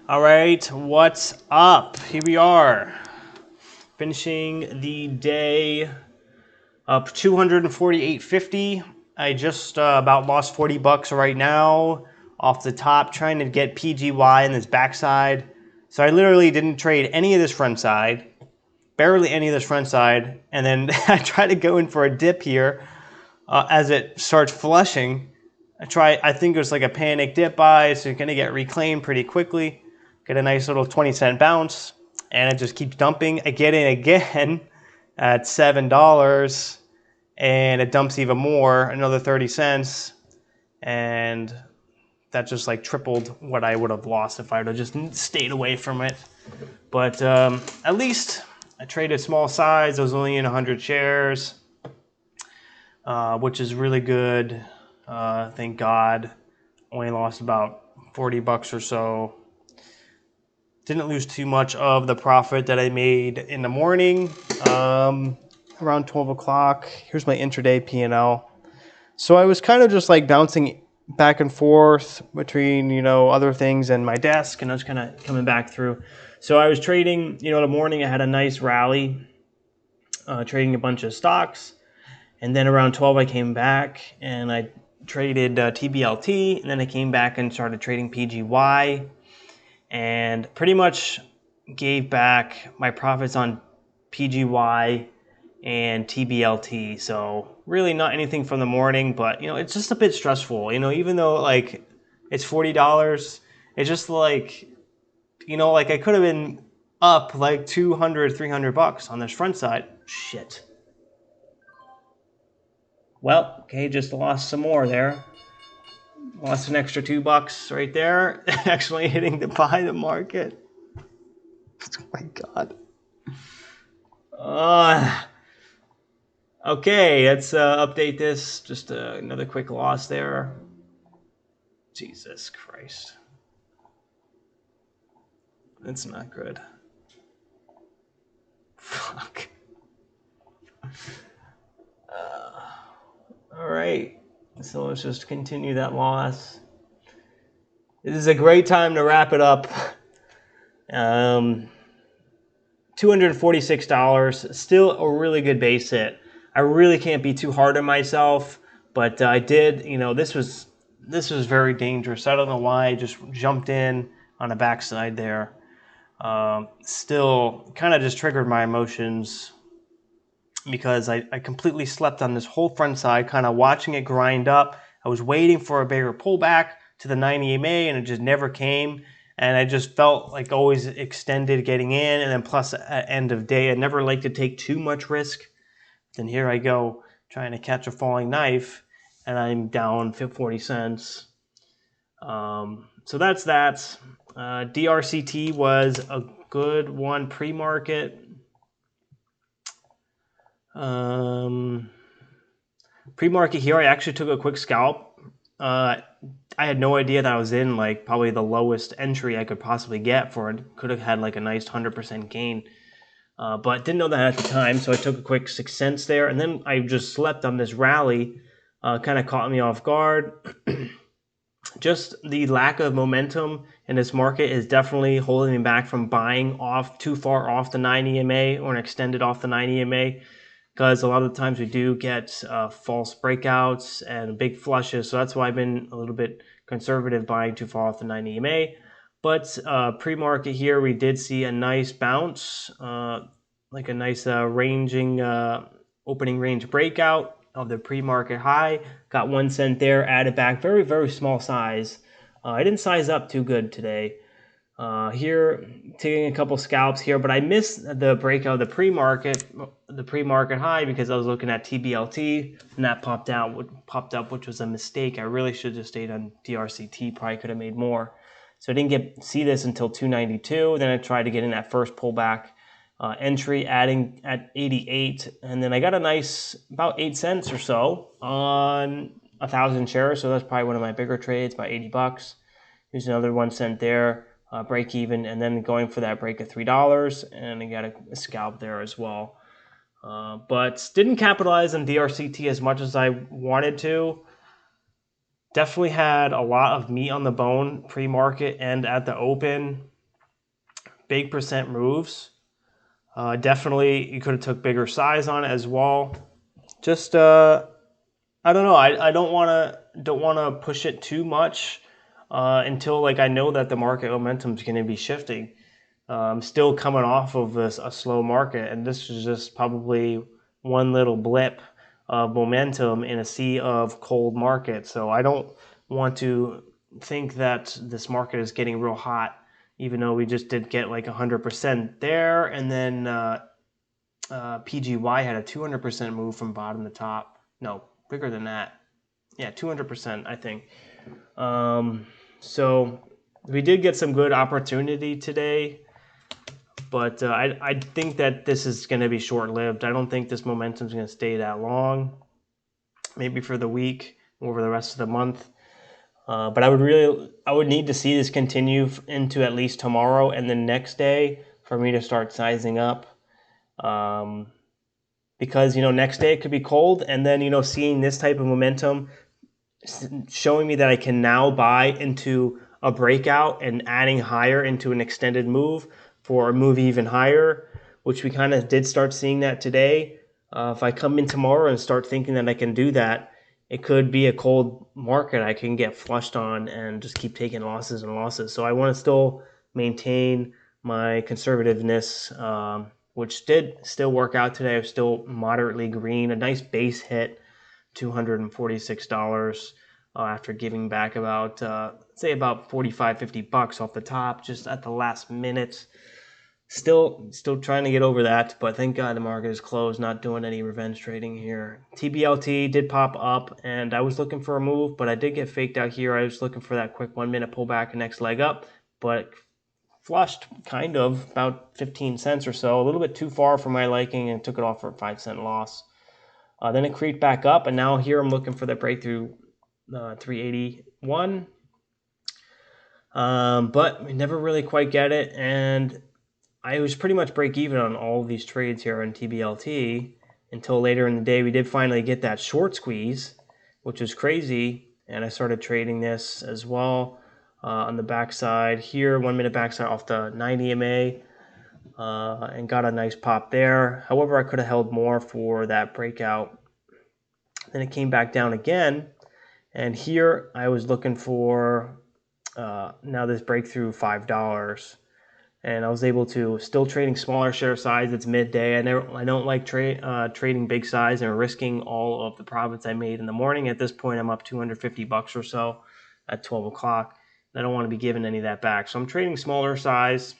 All right, what's up? Here we are, finishing the day up 248.50. I just about lost 40 bucks right now off the top, trying to get PGY in this backside. So I literally didn't trade any of this front side, barely any of this front side, and then I tried to go in for a dip here as it starts flushing. I think it was like a panic dip buy, so you're gonna get reclaimed pretty quickly. Get a nice little 20-cent bounce, and it just keeps dumping. I get in again at $7, and it dumps even more, another 30 cents, and that just like tripled what I would have lost if I would have just stayed away from it. But at least I traded small size. I was only in 100 shares, which is really good. Thank God. Only lost about 40 bucks or so. Didn't lose too much of the profit that I made in the morning. Around 12 o'clock. Here's my intraday P&L. So I was kind of just like bouncing back and forth between, other things and my desk, and I was kind of coming back through. So I was trading, in the morning I had a nice rally, trading a bunch of stocks. And then around 12 I came back and I traded TBLT, and then I came back and started trading PGY. And pretty much gave back my profits on PGY and TBLT. So really not anything from the morning, but it's just a bit stressful. Even though like it's $40, it's just like like I could have been up like 200, 300 bucks on this front side. Shit. Well, okay, just lost some more there. Lost an extra $2 right there. Actually hitting to buy the market. Oh my God. Okay, let's update this. Just another quick loss there. Jesus Christ. That's not good. Fuck. All right. So let's just continue that loss. This is a great time to wrap it up. $246, still a really good base hit. I really can't be too hard on myself, but I did, this was very dangerous. I don't know why I just jumped in on the backside there. Still kind of just triggered my emotions because I completely slept on this whole front side, kind of watching it grind up. I was waiting for a bigger pullback to the 90 EMA, and it just never came. And I just felt like always extended getting in, and then plus at end of day, I never like to take too much risk. Then here I go trying to catch a falling knife, and I'm down 40 cents. So that's that. DRCT was a good one pre-market. Pre-market here, I actually took a quick scalp. I had no idea that I was in like probably the lowest entry I could possibly get for it. Could have had like a nice 100% gain, but didn't know that at the time. So I took a quick 6 cents there, and then I just slept on this rally. Kind of caught me off guard. Just the lack of momentum in this market is definitely holding me back from buying off too far off the 90 EMA or extended off the 90 EMA. Because a lot of the times we do get false breakouts and big flushes. So that's why I've been a little bit conservative buying too far off the 90 EMA. But pre-market here, we did see a nice bounce, like a nice ranging opening range breakout of the pre-market high. Got 1 cent there, added back, very, very small size. I didn't size up too good today. Here, taking a couple scalps here, but I missed the breakout of the pre-market high because I was looking at TBLT, and that popped up, which was a mistake. I really should have stayed on DRCT. Probably could have made more. So I didn't see this until 292. Then I tried to get in that first pullback entry, adding at 88, and then I got a nice about 8 cents or so on 1,000 shares. So that's probably one of my bigger trades, about 80 bucks. Here's another 1 cent there. Break even, and then going for that break of $3, and I got a scalp there as well. But didn't capitalize on DRCT as much as I wanted to. Definitely had a lot of meat on the bone pre-market and at the open. big percent moves. Definitely, you could have took bigger size on it as well. Just I don't know. I don't want to push it too much until like I know that the market momentum is going to be shifting. I'm still coming off of a slow market, and this is just probably one little blip of momentum in a sea of cold market. So I don't want to think that this market is getting real hot, even though we just did get like 100% there, and then PGY had a 200% move from bottom to top. No, bigger than that. Yeah, 200%, I think. So we did get some good opportunity today, but I think that this is going to be short-lived. I don't think this momentum is going to stay that long. Maybe for the week, over the rest of the month. But I would need to see this continue into at least tomorrow and the next day for me to start sizing up. Because, next day it could be cold, and then, seeing this type of momentum showing me that I can now buy into a breakout and adding higher into an extended move for a move even higher, which we kind of did start seeing that today. If I come in tomorrow and start thinking that I can do that, it could be a cold market I can get flushed on and just keep taking losses and losses. So I want to still maintain my conservativeness, which did still work out today. I was still moderately green, a nice base hit, $246 after giving back about, say about 45, 50 bucks off the top just at the last minute. Still trying to get over that, but thank God the market is closed, not doing any revenge trading here. TBLT did pop up, and I was looking for a move, but I did get faked out here. I was looking for that quick 1 minute pullback and next leg up, but flushed kind of about 15 cents or so, a little bit too far for my liking, and took it off for a 5-cent loss. Then it creeped back up, and now here I'm looking for the breakthrough 381. But we never really quite get it, and I was pretty much break even on all of these trades here on TBLT until later in the day. We did finally get that short squeeze, which was crazy, and I started trading this as well on the backside here, 1 minute backside off the 90 MA, and got a nice pop there. However, I could have held more for that breakout. Then it came back down again, and here I was looking for now this breakthrough $5. And I was able to, still trading smaller share size. It's midday. I don't like trading big size and risking all of the profits I made in the morning. At this point, I'm up 250 bucks or so at 12 o'clock. I don't want to be giving any of that back. So I'm trading smaller size,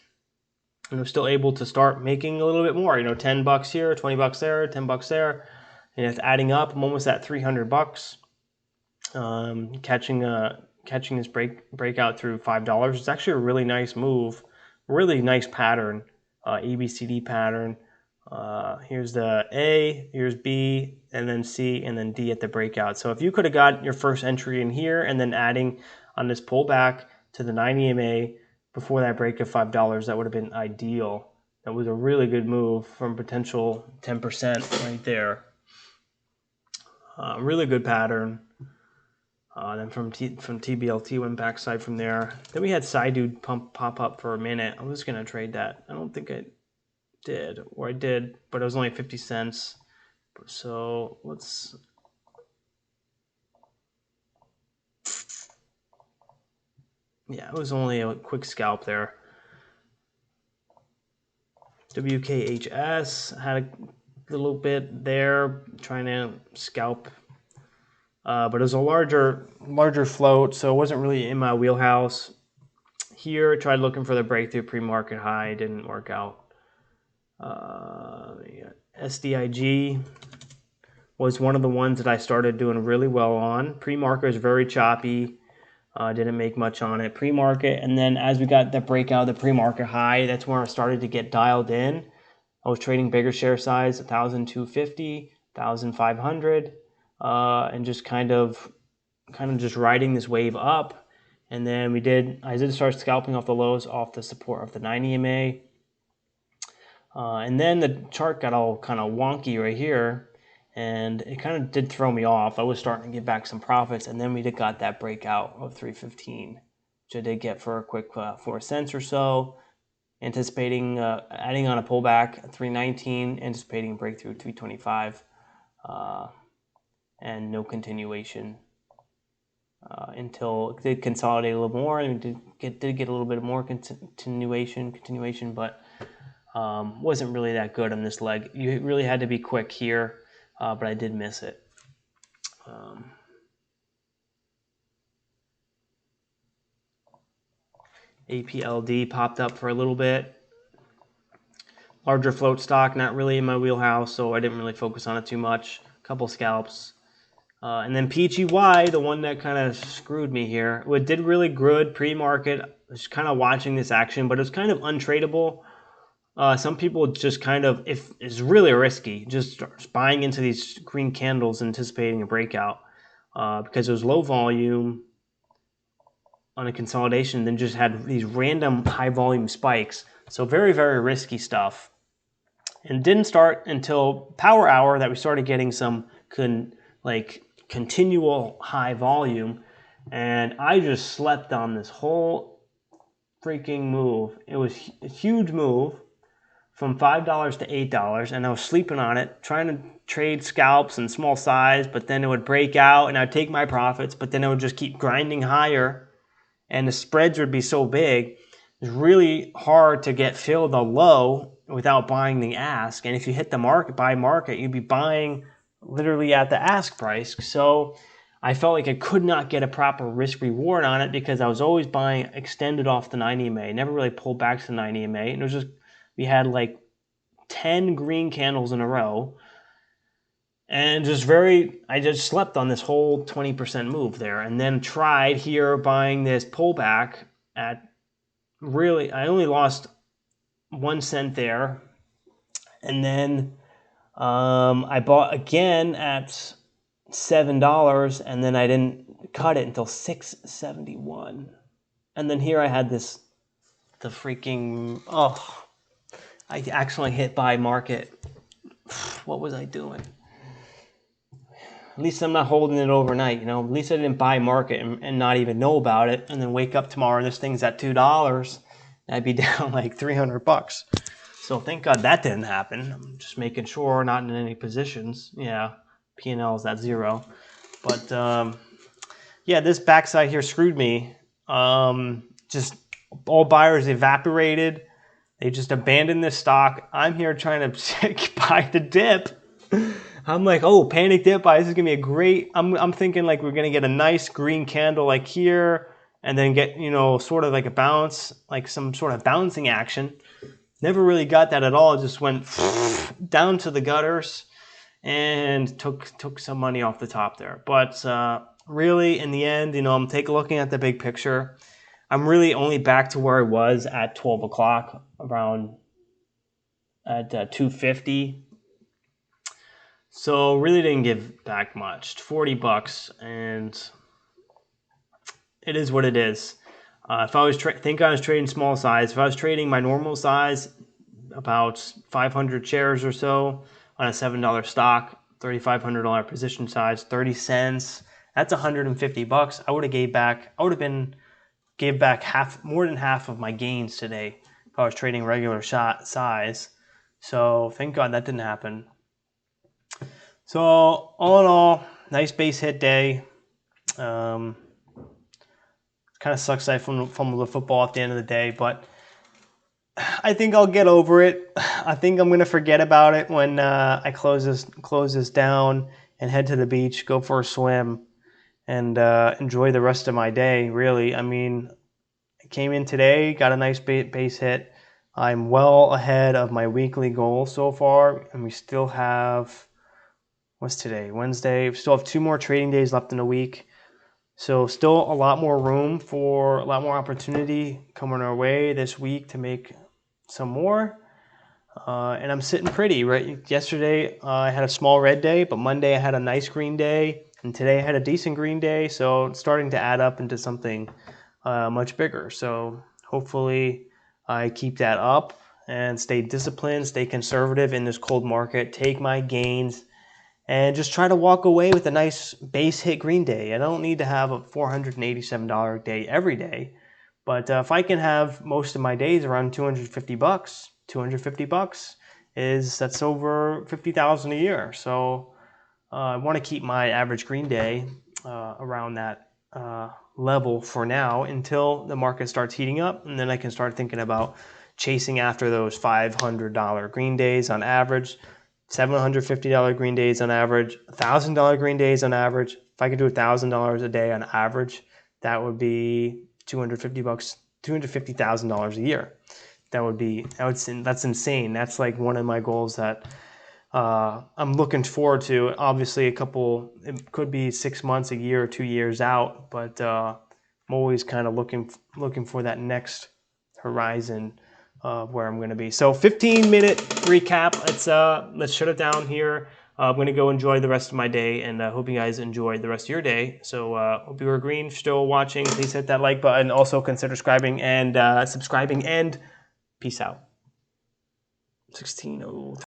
and I'm still able to start making a little bit more. 10 bucks here, 20 bucks there, 10 bucks there. And it's adding up. I'm almost at 300 bucks. Catching this breakout through $5. It's actually a really nice move. Really nice pattern, ABCD pattern. Here's the A, here's B, and then C, and then D at the breakout. So if you could have got your first entry in here and then adding on this pullback to the 90 MA before that break of $5, that would have been ideal. That was a really good move from potential 10% right there. Really good pattern. Then from TBLT went backside from there. Then we had side dude pop up for a minute. I was gonna trade that. I don't think I did, or I did, but it was only 50 cents. So let's. Yeah, it was only a quick scalp there. WKHS had a little bit there, trying to scalp. But it was a larger float, so it wasn't really in my wheelhouse. Here, tried looking for the breakthrough pre-market high, didn't work out. SDIG was one of the ones that I started doing really well on. Pre-market is very choppy, didn't make much on it. Pre-market, and then as we got the breakout, the pre-market high, that's where I started to get dialed in. I was trading bigger share size, 1,250, 1,500. And just kind of just riding this wave up, and then I did start scalping off the lows off the support of the 90 MA, and then the chart got all kind of wonky right here, and it kind of did throw me off. I was starting to get back some profits, and then we got that breakout of 315, which I did get for a quick 4 cents or so, anticipating adding on a pullback at 319, anticipating a breakthrough 325, and no continuation until it did consolidate a little more, and did get a little bit more continuation, but wasn't really that good on this leg. You really had to be quick here, but I did miss it. APLD popped up for a little bit. Larger float stock, not really in my wheelhouse, so I didn't really focus on it too much. A couple scalps. And then PGY, the one that kind of screwed me here. It did really good pre-market. I was kind of watching this action, but it was kind of untradeable. Some people just kind of, if it's really risky, just buying into these green candles, anticipating a breakout, because it was low volume on a consolidation, then just had these random high volume spikes. So very, very risky stuff. And didn't start until power hour that we started getting some continual high volume. And I just slept on this whole freaking move. It was a huge move from $5 to $8, and I was sleeping on it, trying to trade scalps and small size, but then it would break out and I'd take my profits, but then it would just keep grinding higher and the spreads would be so big. It's really hard to get filled a low without buying the ask. And if you hit the buy market, you'd be buying literally at the ask price. So I felt like I could not get a proper risk reward on it because I was always buying extended off the 90 EMA. Never really pulled back to the 90 EMA. And it was just, we had like 10 green candles in a row. And I just slept on this whole 20% move there, and then tried here buying this pullback at I only lost 1 cent there. And then I bought again at $7, and then I didn't cut it until $6.71. And then here I had the freaking, I actually hit buy market. What was I doing? At least I'm not holding it overnight, At least I didn't buy market and not even know about it, and then wake up tomorrow and this thing's at $2. I'd be down like $300. So thank God that didn't happen. I'm just making sure, not in any positions. Yeah, P&L is at 0. But yeah, this backside here screwed me. Just all buyers evaporated. They just abandoned this stock. I'm here trying to buy the dip. I'm like, oh, panic dip buy. This is gonna be a great. I'm thinking like we're gonna get a nice green candle like here, and then get sort of like a bounce, like some sort of bouncing action. Never really got that at all. It just went down to the gutters, and took some money off the top there. But really, in the end, I'm looking at the big picture. I'm really only back to where I was at 12 o'clock, around at 250. So really didn't give back much, $40, and it is what it is. If I was think I was trading small size, if I was trading my normal size, about 500 shares or so on a $7 stock, $3,500 position size, 30 cents, that's $150. I would have gave back more than half of my gains today if I was trading regular size. So thank God that didn't happen. So all in all, nice base hit day. Kind of sucks I fumbled the football at the end of the day, but I think I'll get over it. I think I'm gonna forget about it when I close this down and head to the beach, go for a swim, and enjoy the rest of my day. Really, I mean, I came in today, got a nice base hit. I'm well ahead of my weekly goal so far, and we still have. What's today? Wednesday. We still have 2 more trading days left in a week. So still a lot more room for a lot more opportunity coming our way this week to make some more. And I'm sitting pretty, right? Yesterday I had a small red day, but Monday I had a nice green day. And today I had a decent green day. So it's starting to add up into something much bigger. So hopefully I keep that up and stay disciplined, stay conservative in this cold market, take my gains, and just try to walk away with a nice base hit green day. I don't need to have a $487 day every day, But if I can have most of my days around 250 bucks, 250 bucks that's over 50,000 a year. So I want to keep my average green day around that level for now until the market starts heating up, and then I can start thinking about chasing after those $500 green days on average, $750 green days on average, $1,000 green days on average. If I could do $1,000 a day on average, that would be 250 bucks, $250,000 a year. That's insane. That's like one of my goals that I'm looking forward to. Obviously, it could be 6 months, a year, or 2 years out, but I'm always kind of looking for that next horizon where I'm going to be. So 15-minute recap. Let's shut it down here. I'm going to go enjoy the rest of my day, and I hope you guys enjoyed the rest of your day. So hope you were green, still watching. Please hit that like button. Also consider subscribing and peace out. 16:03.